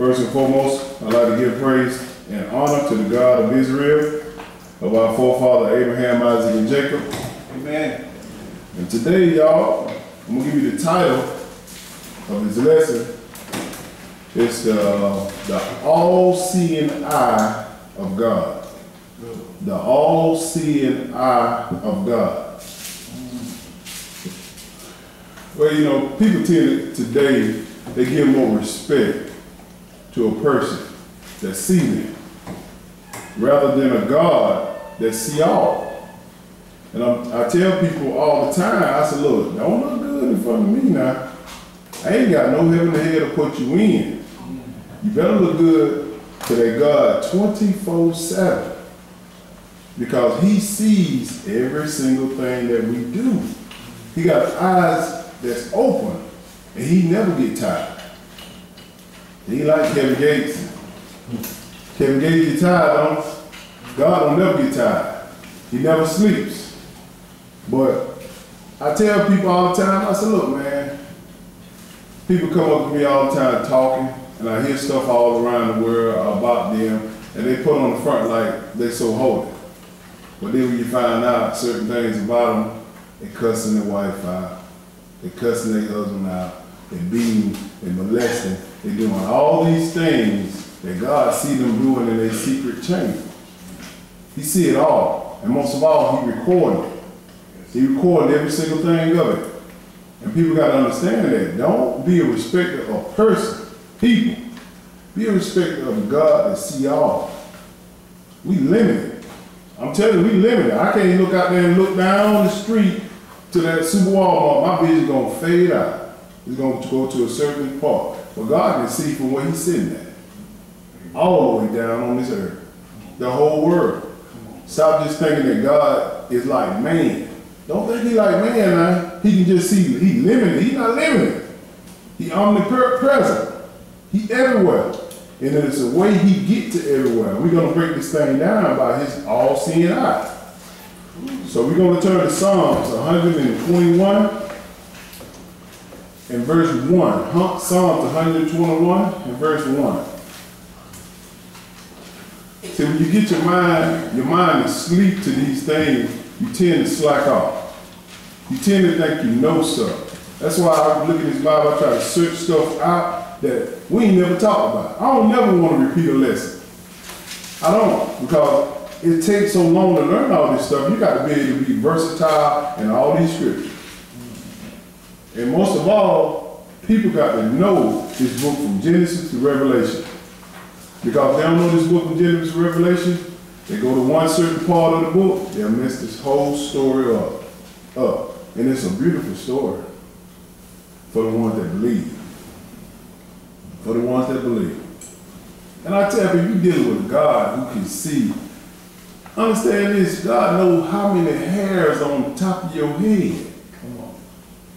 First and foremost, I'd like to give praise and honor to the God of Israel, of our forefather Abraham, Isaac, and Jacob. Amen. And today, y'all, I'm going to give you the title of this lesson. It's the all-seeing eye of God. The all-seeing eye of God. Well, you know, people today, they give more respect to a person that sees them rather than a God that sees all. And I tell people all the time, I say, look, don't look good in front of me now. I ain't got no heaven and hell to put you in. You better look good to that God 24/7 because he sees every single thing that we do. He got eyes that's open and he never get tired. He like Kevin Gates. Kevin Gates get tired, don't he? God don't never get tired. He never sleeps. But I tell people all the time, I say, look, man, people come up to me all the time talking, and I hear stuff all around the world about them, and they put on the front like they so holy. But then when you find out certain things about them, they cussing their wife out, they cussing their husband out, they beating, they molesting, they doing all these things that God see them doing in their secret chamber. He see it all, and most of all, he recorded it. He recorded every single thing of it. And people got to understand that. Don't be a respecter of person, people. Be a respecter of God that see all. We limited. I'm telling you, we limited. I can't look out there and look down the street to that Super Walmart. My vision's going to fade out. It's going to go to a certain part. But God can see from where he's sitting at. All the way down on this earth. The whole world. Stop just thinking that God is like man. Don't think he like man now. He can just see, he limited. He's not limited. He omnipresent. He everywhere. And there's a way he get to everywhere. We're going to break this thing down by his all-seeing eye. So we're going to turn to Psalms 121 and verse 1. Psalms 121 and verse 1. See, when you get your mind to sleep to these things, you tend to slack off. You tend to think you know stuff. That's why I look at this Bible, I try to search stuff out that we ain't never talked about. I don't never want to repeat a lesson. I don't, because it takes so long to learn all this stuff. You got to be able to be versatile in all these scriptures. And most of all, people got to know this book from Genesis to Revelation. Because if they don't know this book from Genesis to Revelation, they go to one certain part of the book, they'll mess this whole story up. And it's a beautiful story for the ones that believe. For the ones that believe. And I tell you, you're dealing with God who can see. Understand this, God knows how many hairs on the top of your head. Come on.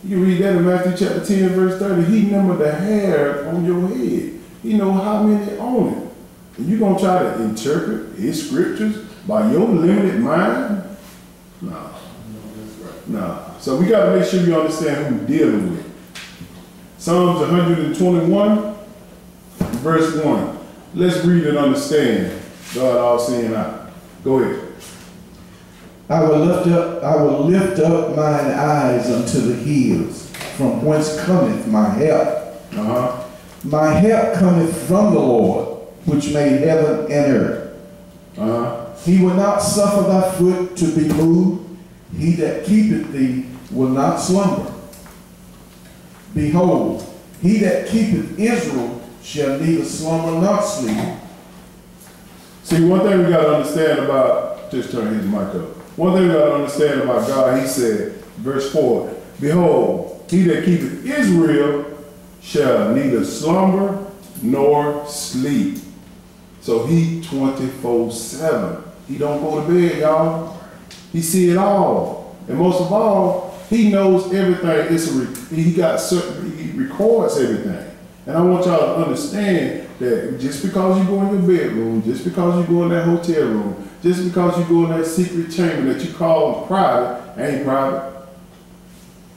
You can read that in Matthew chapter 10, verse 30. He numbered the hair on your head. He knows how many on it. And you're going to try to interpret his scriptures by your limited mind? No. No. So we got to make sure you understand who we're dealing with. Psalms 121, verse 1. Let's read and understand God all-seeing eye. Go ahead. I will lift up mine eyes unto the hills, from whence cometh my help. My help cometh from the Lord, which made heaven and earth. He will not suffer thy foot to be moved. He that keepeth thee will not slumber. Behold, he that keepeth Israel shall neither slumber nor sleep. See, one thing we got to understand about, just turn his mic up. One thing we got to understand about God, he said, verse 4, behold, he that keepeth Israel shall neither slumber nor sleep. So he 24/7. He don't go to bed, y'all. He see it all. And most of all, he knows everything. He records everything. And I want y'all to understand that just because you go in your bedroom, just because you go in that hotel room, just because you go in that secret chamber that you call private, ain't private.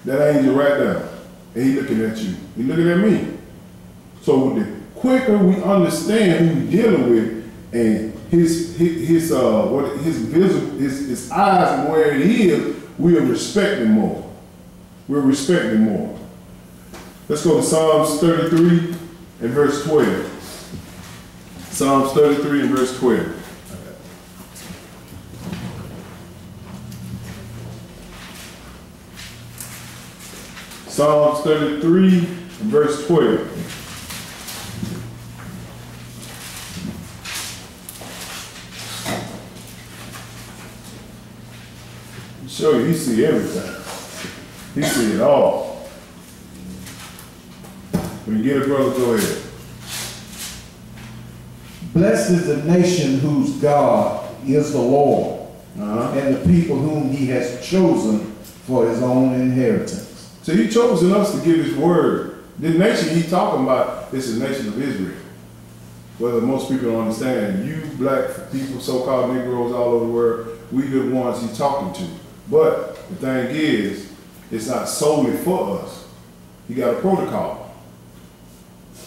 That angel right there. And he looking at you. He looking at me. So the quicker we understand who we're dealing with and his eyes and where it is, we'll respect him more. We'll respect him more. Let's go to Psalms 33 and verse 12. Psalms 33 and verse 12. Psalms 33 and verse 12. Show you, he see everything. He see it all. When you get it, brother, go ahead. Blessed is the nation whose God is the Lord, and the people whom he has chosen for his own inheritance. So he chosen us to give his word. The nation he talking about is the nation of Israel. Whether most people don't understand, you black people, so-called Negroes all over the world, we the ones he's talking to. But the thing is, it's not solely for us. He got a protocol.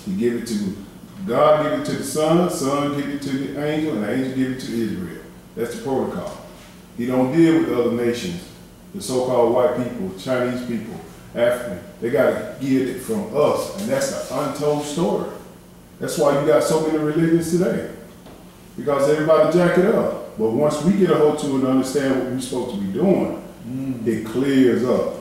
He give it to God, give it to the Son, Son give it to the angel, and the angel give it to Israel. That's the protocol. He don't deal with other nations, the so-called white people, Chinese people, African. They got to get it from us, and that's an untold story. That's why you got so many religions today, because everybody jack it up. But once we get a hold to it and understand what we're supposed to be doing, it clears up,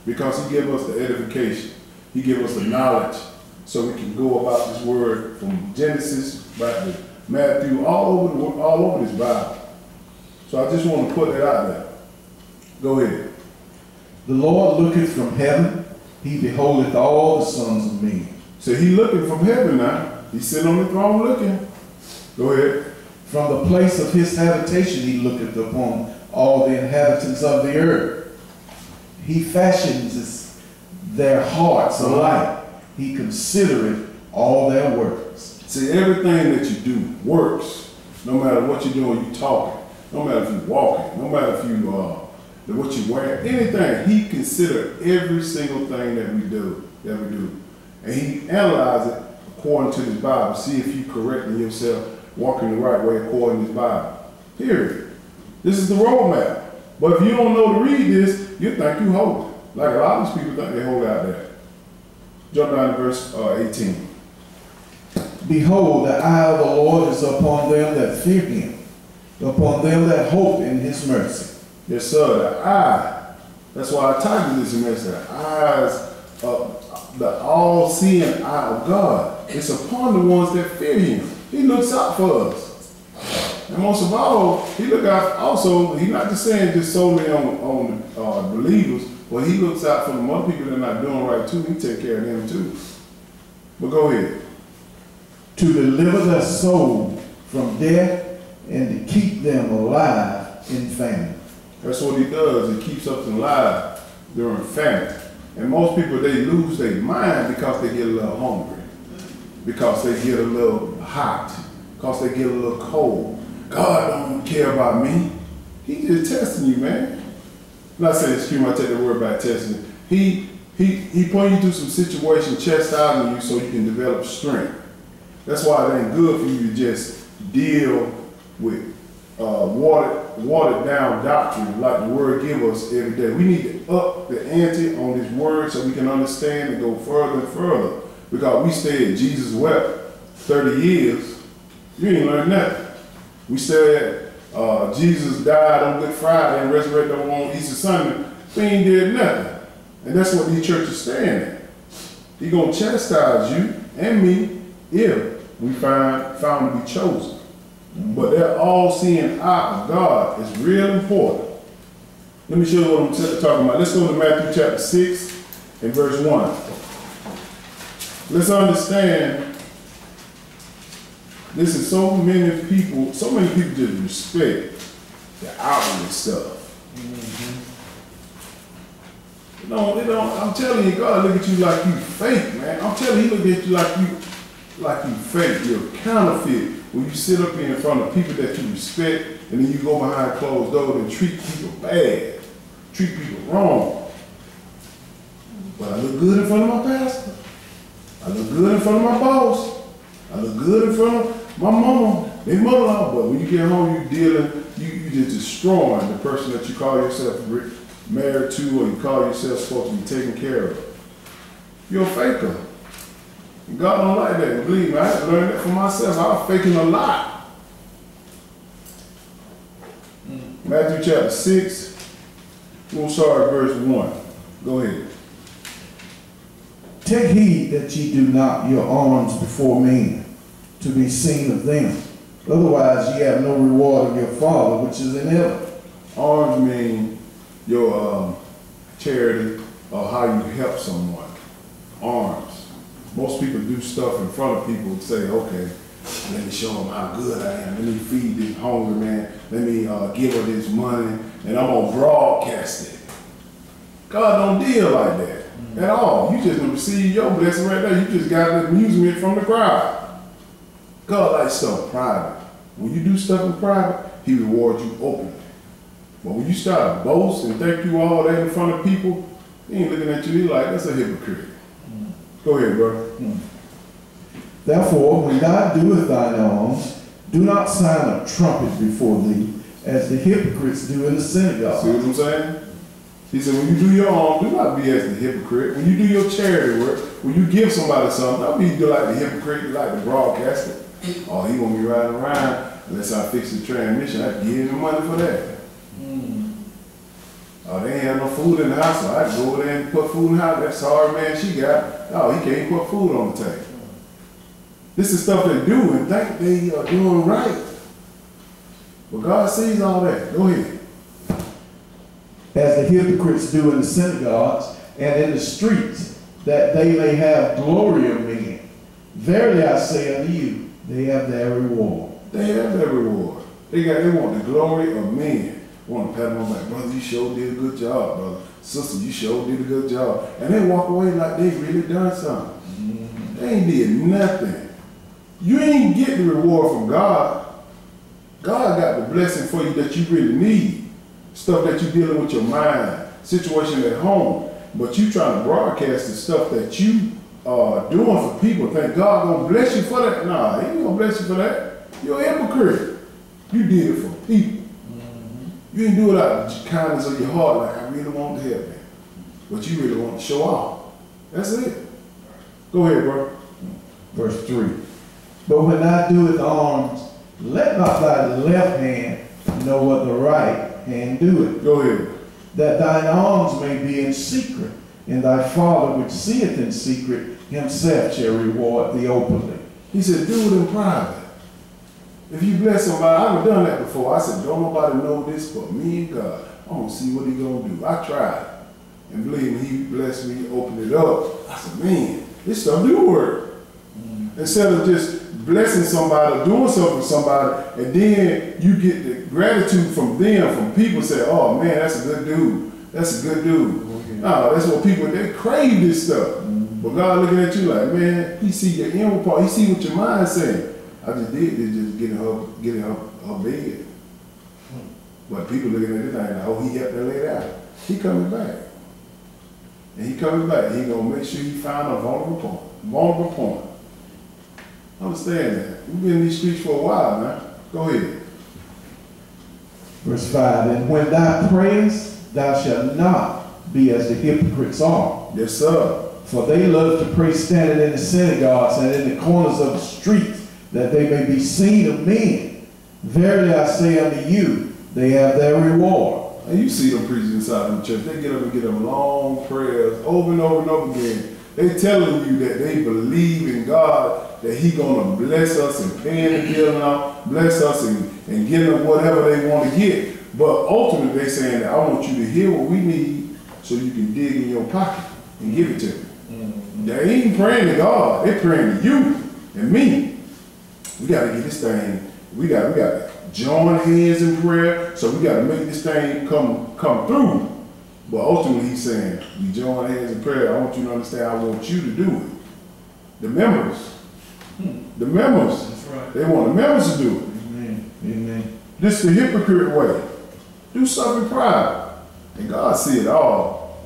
because he gives us the edification. He gives us the knowledge, so we can go about this word from Genesis back to Matthew, all over this Bible. So I just want to put that out there. Go ahead. The Lord looketh from heaven, he beholdeth all the sons of men. So he looking from heaven now. He's sitting on the throne looking. Go ahead. From the place of his habitation he looketh upon all the inhabitants of the earth. He fashions their hearts alike. He considereth all their works. See, everything that you do works. No matter what you're doing, you're talking. No matter if you're walking. No matter if you what you wear. Anything. He considers every single thing that we do. And he analyzes it according to his Bible. See if you're correcting yourself, walking the right way according to his Bible. Period. This is the roadmap. But if you don't know to read this, you think you hold it. Like a lot of these people think they hold out there. Jump down to verse 18. Behold, the eye of the Lord is upon them that fear him, upon them that hope in his mercy. Yes, sir. The eye. That's why I titled this message. The eyes of the all-seeing eye of God. It's upon the ones that fear him. He looks out for us. And most of all, he look out also, he's not just saying just solely on believers, but he looks out for the other people that are not doing right too. He take care of them too. But go ahead. To deliver their soul from death and to keep them alive in famine. That's what he does. He keeps us alive during famine. And most people, they lose their mind because they get a little hungry, because they get a little hot, because they get a little cold. God don't care about me. He just testing you, man. I'm not saying, excuse me, I take the word back, testing. He putting you through some situation, chastising you so you can develop strength. That's why it ain't good for you to just deal with watered down doctrine like the word give us every day. We need to up the ante on this word so we can understand and go further and further. Because we stay at Jesus wept 30 years, you ain't learned nothing. We stay at Jesus died on Good Friday and resurrected on Easter Sunday, we ain't did nothing. And that's what these churches stand at. He's gonna chastise you and me if we found to be chosen. But that all-seeing eye of God is real important. Let me show you what I'm talking about. Let's go to Matthew chapter 6 and verse 1. Let's understand, this is so many people just respect the outward stuff. No, they don't. I'm telling you, God look at you like you fake, man. I'm telling you, He look at you like you fake. You're counterfeit. When you sit up here in front of people that you respect, and then you go behind closed doors and treat people bad, treat people wrong. But I look good in front of my pastor. I look good in front of my boss. good in front of my mama, they mother-in-law, but when you get home, you just destroying the person that you call yourself married to, or you call yourself supposed to be taken care of. You're a faker. And God don't like that. Believe me, I had to learn that for myself. I was faking a lot. Matthew chapter 6, we'll start at verse 1. Go ahead. Take heed that ye do not your arms before men, to be seen of them. Otherwise ye have no reward of your Father which is in heaven. Arms mean your charity or how you help someone. Arms. Most people do stuff in front of people and say, okay, let me show them how good I am. Let me feed this hungry man. Let me give her this money, and I'm going to broadcast it. God don't deal like that at all. You just receive your blessing right there. You just got the amusement from the crowd. God likes stuff private. When you do stuff in private, he rewards you openly. But when you start to boast and think you all that in front of people, he ain't looking at you, he like, that's a hypocrite. Go ahead, bro. Therefore, when thou doest thine alms, do not sound a trumpet before thee, as the hypocrites do in the synagogue. See what I'm saying? He said, when you do your alms, do not be as the hypocrite. When you do your charity work, when you give somebody something, don't be like the hypocrite, you like the broadcaster. Oh, he want me riding around unless I fix the transmission. I give him money for that. Oh, they ain't have no food in the house, so I go over there and put food in the house. That sorry man she got, oh, he can't put food on the table. This is stuff they do and think they are doing right. But God sees all that. Go ahead. As the hypocrites do in the synagogues and in the streets, that they may have glory of men. Verily I say unto you, they have their reward. They have their reward. They want the glory of men. Want to pat them on the back. Brother, you sure did a good job, brother. Sister, you sure did a good job. And they walk away like they really done something. They ain't did nothing. You ain't get the reward from God. God got the blessing for you that you really need. Stuff that you're dealing with your mind, situation at home. But you trying to broadcast the stuff that you are doing for people. Think God gonna bless you for that? Nah, he ain't gonna bless you for that. You're a hypocrite. You did it for people. You didn't do it out of the kindness of your heart, like I really want to help them. But you really want to show off. That's it. Go ahead, bro. Verse 3. But when thou doest alms, let not thy left hand know what the right hand doeth. Go ahead. That thine alms may be in secret, and thy Father which seeth in secret himself shall reward thee openly. He said, do it in private. If you bless somebody, I've done that before. I said, don't nobody know this but me and God. I'm going to see what he going to do. I tried. And believe me, he blessed me, opened it up. I said, man, this stuff do work. Instead of just blessing somebody, doing something for somebody, and then you get the gratitude from them, from people say, oh man, that's a good dude. That's a good dude. No, that's what people, they crave this stuff. But God looking at you like, man, he see your inward part. He see what your mind's saying. I just did this, just get in her bed. But people looking at this thing like, oh, he helped her lay down. He coming back. And he coming back. He gonna make sure he found a vulnerable point. Understand that. We've been in these streets for a while now. Go ahead. Verse 5. And when thou prayest, thou shalt not be as the hypocrites are. Yes, sir. For they love to pray standing in the synagogues and in the corners of the streets, that they may be seen of men. Verily I say unto you, they have their reward. And you see them preaching inside the church. They get up and get them long prayers over and over and over again. They telling you that they believe in God, that he gonna bless us and pay the bill now, bless us and give them whatever they want to get. But ultimately they saying that I want you to hear what we need so you can dig in your pocket and give it to me. They ain't praying to God, they praying to you and me. We got to get this thing, we got to join hands in prayer, so we got to make this thing come through. But ultimately he's saying, we join hands in prayer, I want you to understand, I want you to do it. The members, That's right. They want the members to do it. Amen. This is the hypocrite way. Do something private. And God see it all.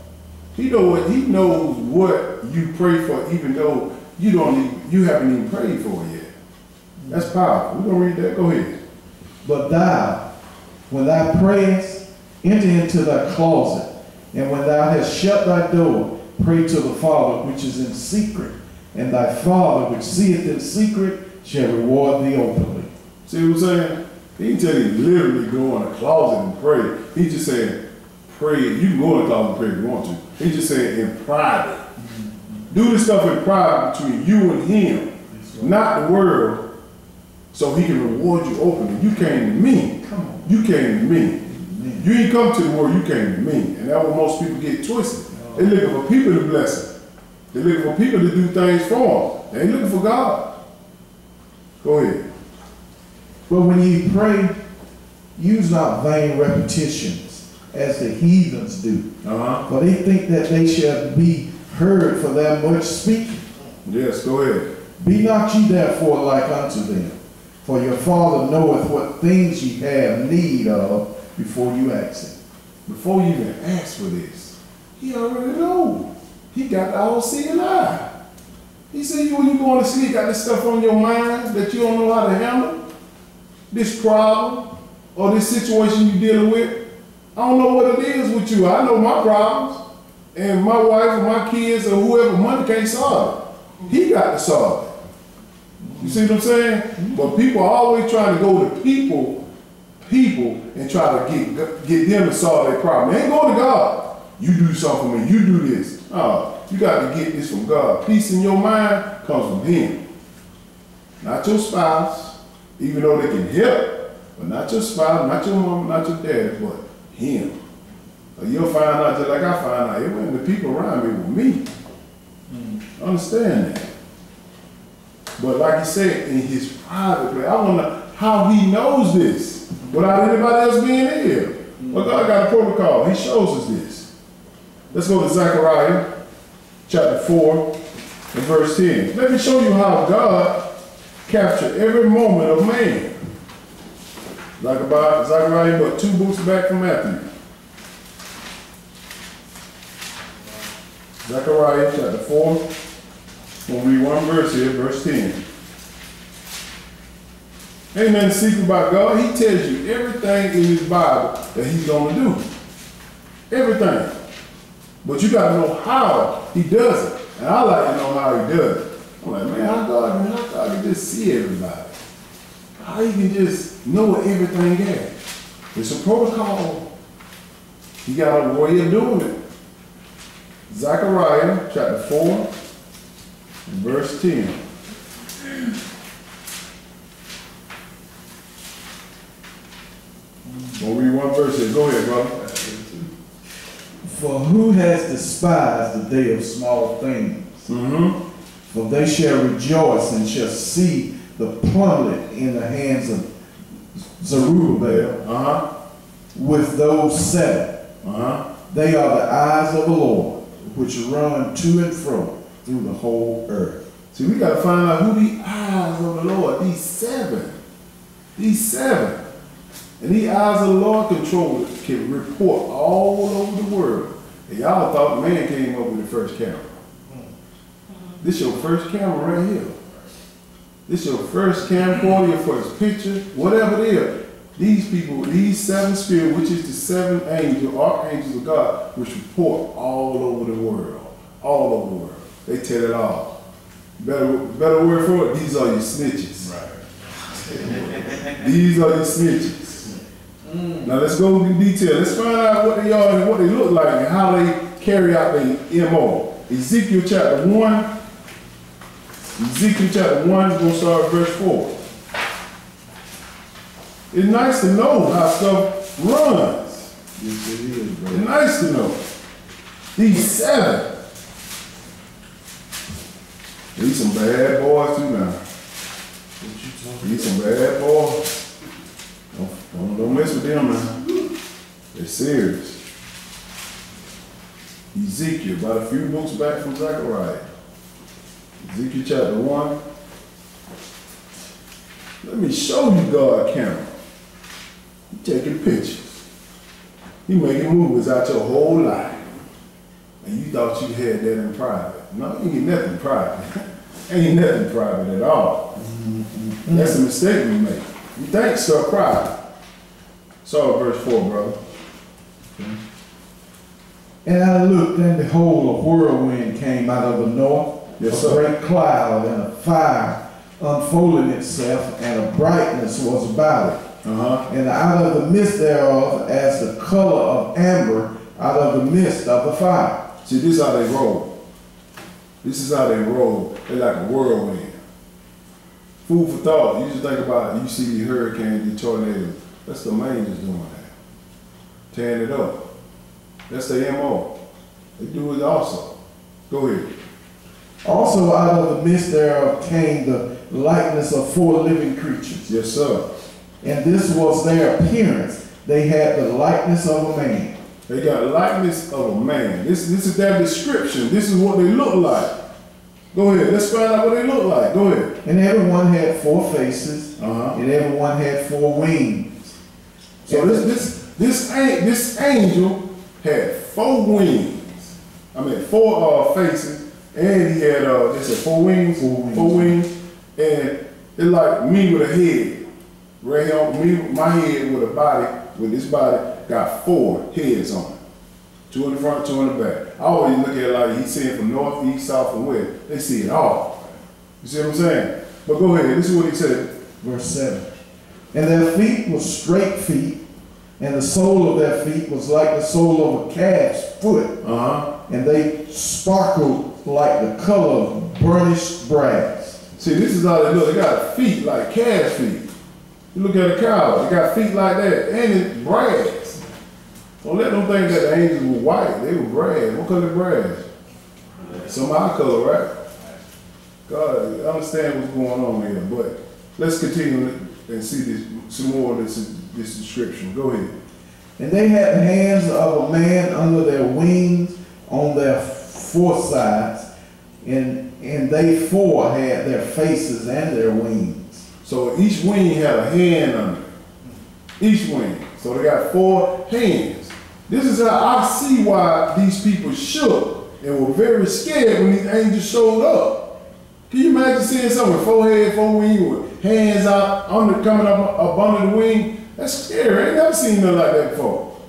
He knows what you pray for, even though you haven't even prayed for it yet. That's powerful. We're going to read that. Go ahead. But thou, when thou prayest, enter into thy closet, and when thou hast shut thy door, pray to the Father which is in secret, and thy Father which seeth in secret shall reward thee openly. See what I'm saying? He didn't tell you literally go in a closet and pray. He just said, pray. You can go in the closet and pray if you want to. He just said in private. Do this stuff in private between you and him, not the world, so he can reward you openly. You came to me. You came to me. You ain't come to the world, you came to me. And that's what most people get twisted. They're looking for people to bless them. They're looking for people to do things for them. They ain't looking for God. Go ahead. But when ye pray, use not vain repetitions, as the heathens do. For they think that they shall be heard for their much speaking. Yes, go ahead. Be not ye therefore like unto them, for your Father knoweth what things ye have need of before you ask him. Before you even ask for this, he already knows. He got the all-seeing eye. He said when you going to sleep, got this stuff on your mind that you don't know how to handle. This problem or this situation you're dealing with. I don't know what it is with you. I know my problems. And my wife or my kids or whoever, money can't solve it. He got to solve it. You see what I'm saying? But people are always trying to go to people and try to get them to solve their problem. They ain't going to God. You do something for me. You do this. Oh, you got to get this from God. Peace in your mind comes from him. Not your spouse, even though they can help. But not your spouse, not your mom, not your dad, but him. You'll find out just like I find out. It wasn't the people around me, with me. Understand that. But like he said, in his private place, I wonder how he knows this without anybody else being in here. Well, God got a protocol. He shows us this. Let's go to Zechariah chapter 4 and verse 10. Let me show you how God captured every moment of man. Zechariah, but 2 books back from Matthew. Zechariah chapter 4. We'll read one verse here, verse 10. Ain't nothing secret about God. He tells you everything in his Bible that he's going to do. Everything. But you got to know how he does it. And I like to know how he does it. I'm like, man, how God can just see everybody? How he can just know what everything is? It's a protocol. He got a way of doing it. Zechariah chapter 4 and verse 10. We'll read one verse here. Go ahead, brother. For who has despised the day of small things? For they shall rejoice and shall see the plummet in the hands of Zerubbabel with those 7. They are the eyes of the Lord, which run to and fro through the whole earth. See, we got to find out who the eyes of the Lord, these 7. These 7. And these eyes of the Lord can report all over the world. And y'all thought man came up with the first camera. This your first camera right here. This your first camcorder, your first picture, whatever it is. These people, these 7 spirits, which is the 7 angels, archangels of God, which report all over the world. All over the world. They tell it all. Better word for it, these are your snitches. Right. These are your snitches. Now let's go into detail. Let's find out what they are and what they look like and how they carry out their MO. Ezekiel chapter 1. Ezekiel chapter 1, we're going to start at verse 4. It's nice to know how stuff runs. Yes, it is, bro. It's nice to know. These 7. These some bad boys too now. These some bad boys. Don't mess with them now. They're serious. Ezekiel, about a few books back from Zechariah. Ezekiel chapter 1. Let me show you God camera. He taking pictures. He making movies out your whole life. And you thought you had that in private. No, you ain't get nothing private. Ain't nothing private at all. That's a mistake we make. You think stuff private. So verse 4, brother. And I looked, and behold, a whirlwind came out of the north, Yes, a sir. great cloud, and a fire unfolding itself, and a brightness was about it. And out of the midst thereof, as the color of amber, out of the midst of the fire. See, this is how they roll. This is how they roll. They like a whirlwind. Food for thought. You just think about it. You see the hurricanes, the tornadoes. That's the angels doing that. Tearing it up. That's the MO. They do it also. Go ahead. Also out of the midst thereof came the likeness of 4 living creatures. Yes, sir. And this was their appearance. They had the likeness of a man. They got likeness of a man. This is their description. This is what they look like. Go ahead. Let's find out what they look like. Go ahead. And everyone had 4 faces, Uh-huh. and everyone had 4 wings. So this angel had 4 wings. I mean 4 faces, and he had they said 4 wings. 4 wings, and it's like me with a head. Right here, me, my head with a body, with this body, got 4 heads on it. 2 in the front, 2 in the back. I always look at it like he's saying from north, east, south, and west. They see it all. You see what I'm saying? But go ahead, this is what he said. Verse 7. And their feet were straight feet, and the sole of their feet was like the sole of a calf's foot. And they sparkled like the color of burnished brass. See, this is how they look. They got feet like calf feet. You look at a cow, they got feet like that, and it's brass. Don't let them think that the angels were white. They were brass. What color brass? Some our color, right? God, I understand what's going on here, but let's continue and see this, some more of this description. Go ahead. And they had the hands of a man under their wings on their 4 sides, and they 4 had their faces and their wings. So each wing had a hand under it. Each wing. So they got 4 hands. This is how I see why these people shook and were very scared when these angels showed up. Can you imagine seeing someone with 4 heads, 4 wings, with hands out coming up under the wing? That's scary. I ain't never seen nothing like that before.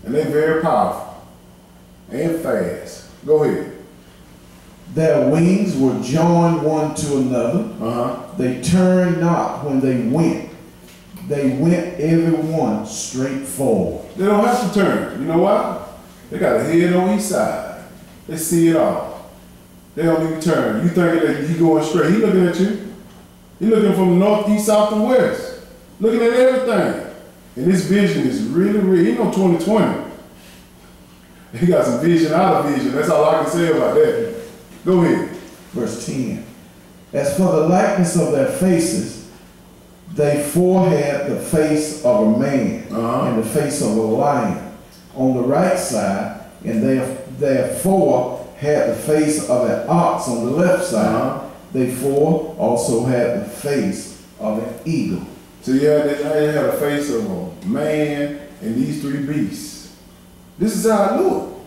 And they're very powerful and fast. Go ahead. Their wings were joined one to another. They turned not when they went. They went every one straight forward. They don't have to turn. You know why? They got a head on each side. They see it all. They don't even turn. You thinking that he going straight. He looking at you. He looking from the north, east, south, and west. Looking at everything. And this vision is really real. He know 2020. He got some vision out of vision. That's all I can say about that. Go ahead. Verse 10. As for the likeness of their faces, they 4 had the face of a man and the face of a lion on the right side, and their 4 had the face of an ox on the left side. They 4 also had the face of an eagle. So they had a face of a man and these 3 beasts. This is how it looked.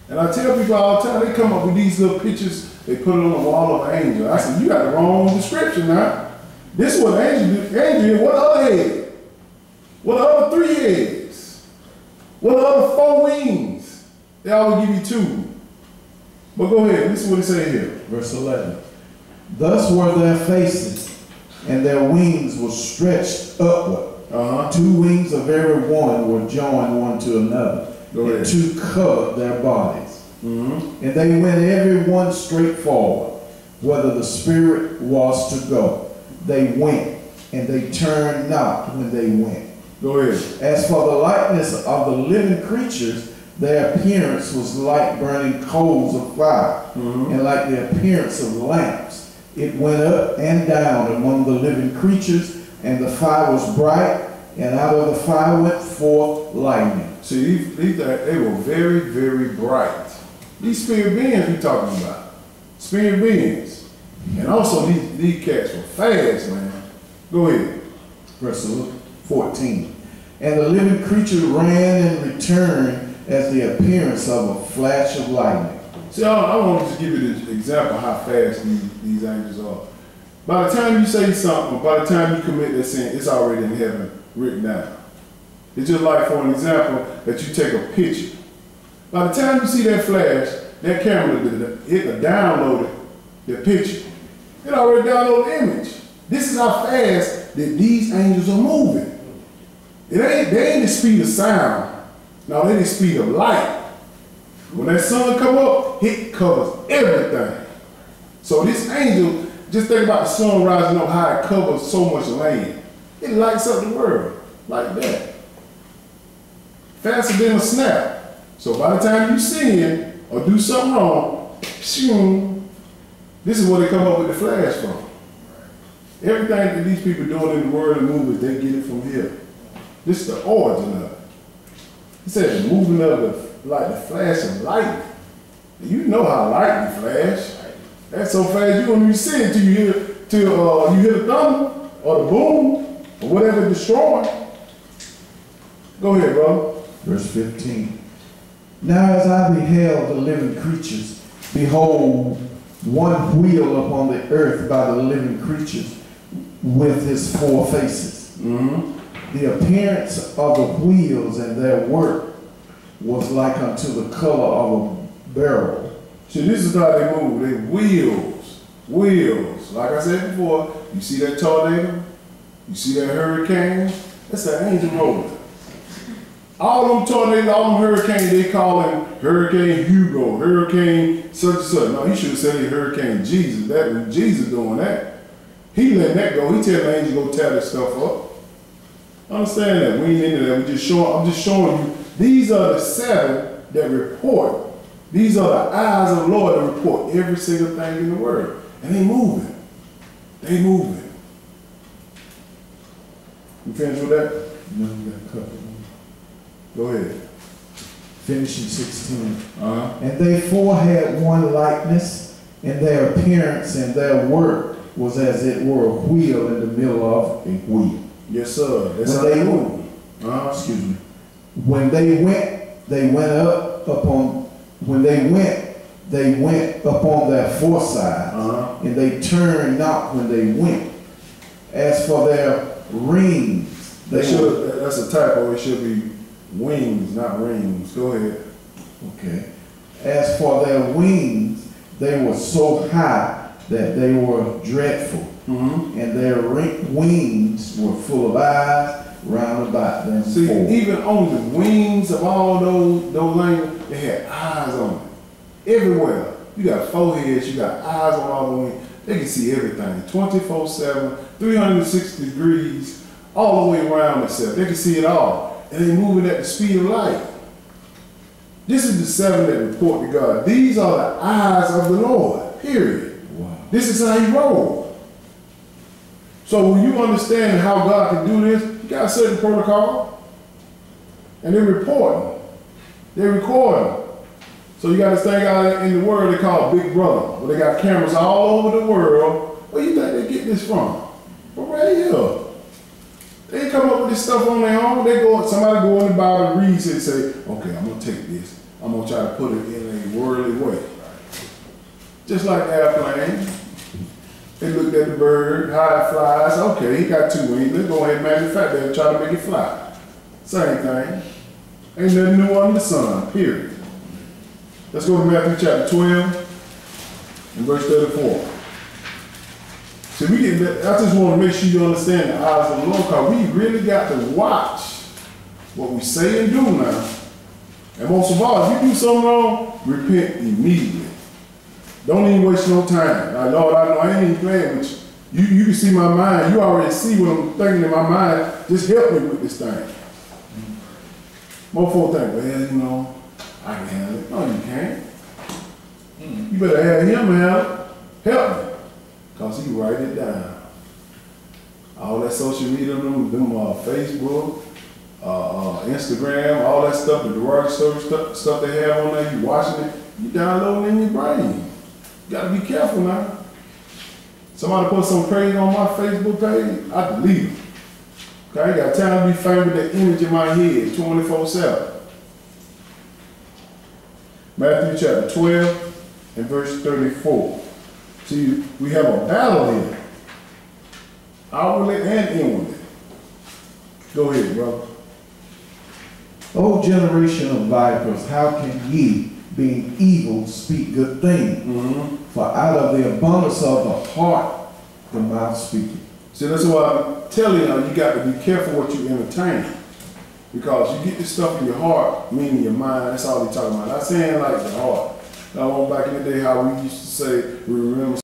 And I tell people all the time, they come up with these little pictures, they put it on the wall of an angel. I said, you got the wrong description now. This is what an angel is. What other head? What other 3 heads? What other 4 wings? They always give you 2. But go ahead, this is what it says here. Verse 11. Thus were their faces, and their wings were stretched upward. 2 wings of every one were joined one to another. And 2 covered their bodies. And they went every one straight forward, whether the Spirit was to go. They went, and they turned not when they went. Go ahead. As for the likeness of the living creatures, their appearance was like burning coals of fire, and like the appearance of lamps. It went up and down among the living creatures, and the fire was bright, and out of the fire went forth lightning. See, they were very, very bright. These spirit beings we talking about. Spirit beings. And also these cats were fast, man. Go ahead. Verse 14. And the living creature ran and returned as the appearance of a flash of lightning. See, I want to just give you this example of how fast these angels are. By the time you say something, by the time you commit that sin, it's already in heaven written down. It's just like, for an example, that you take a picture. By the time you see that flash, that camera, it downloaded the picture. It already downloaded the image. This is how fast that these angels are moving. They ain't the speed of sound. No, they the speed of light. When that sun come up, it covers everything. So this angel, just think about the sun rising up, how it covers so much land. It lights up the world like that. Faster than a snap. So by the time you sin or do something wrong, this is where they come up with the flash from. Everything that these people doing in the world and movies, they get it from here. This is the origin of it. He said the moving of the flash of lightning. You know how lightning flash. That's so fast you don't even see it till you hear the thunder or the boom or whatever destroying. Go ahead, brother. Verse 15. Now as I beheld the living creatures, behold, one wheel upon the earth by the living creatures with his four faces. The appearance of the wheels and their work was like unto the color of a beryl. See, this is how they move. They wheels. Like I said before, you see that tornado? You see that hurricane? That's an angel rolling. All them tornadoes, all them hurricanes, they call him Hurricane Hugo, Hurricane such and such. No, he should have said Hurricane Jesus. That was Jesus doing that. He letting that go. He tell the angel go tear that stuff up. Understand that. We ain't into that. I'm just showing you. These are the seven that report. These are the eyes of the Lord that report every single thing in the world. And they moving. They moving. You finished with that? No, we got a couple. Go ahead. Finishing 16. And they four had one likeness, and their appearance and their work was as it were a wheel in the middle of a wheel. Yes, sir. That's how they move. Excuse me. When they went up upon their four sides, and they turned not when they went. As for their rings, that's a typo. It should be wings, not rings. Go ahead. Okay. As for their wings, they were so high that they were dreadful. And their wings were full of eyes round about them. See, even on the wings of all those angels, they had eyes on them. Everywhere. You got foreheads, you got eyes on all the wings. They can see everything. 24/7, 360 degrees, all the way around itself. They can see it all. And they're moving at the speed of light. This is the seven that report to God. These are the eyes of the Lord, period. Wow. This This is how he rolls. So when you understand how God can do this, you got a certain protocol. And they're reporting. They're recording. So you got this thing out in the world they call Big Brother, where they got cameras all over the world. Where you think they get this from? From right here. They come up with this stuff on their own. Somebody go in the Bible and read it and say, okay, I'm gonna take this. I'm gonna try to put it in a worldly way. Just like airplane. They looked at the bird, how it flies. Okay, he got two wings. Let's go ahead and manufacture it and try to make it fly. Same thing. Ain't nothing new under the sun, period. Let's go to Matthew chapter 12 and verse 34. See, I just want to make sure you understand the eyes of the Lord, because we really got to watch what we say and do now. And most of all, if you do something wrong, repent immediately. Don't even waste no time. Like, Lord, I ain't even playing with you. You can see my mind. You already see what I'm thinking in my mind. Just help me with this thing. Most folks think, well, I can handle it. No, you can't. You better have him help me. Because he write it down. All that social media, them Facebook, Instagram, all that stuff, the derogatory stuff they have on there, you watching it, you downloading in your brain. You gotta be careful now. Somebody put some crazy on my Facebook page, I delete it. Okay, I ain't got time to be famous with that image in my head 24/7. Matthew chapter 12 and verse 34. See, we have a battle here, outwardly and inwardly. Go ahead, brother. O generation of vipers, how can ye, being evil, speak good things? For out of the abundance of the heart, the mouth speaketh. See, that's why I'm telling you, you got to be careful what you entertain. Because you get this stuff in your heart, meaning your mind, that's all they're talking about. Not saying like the heart. Now, back in the day, how we used to say, we remember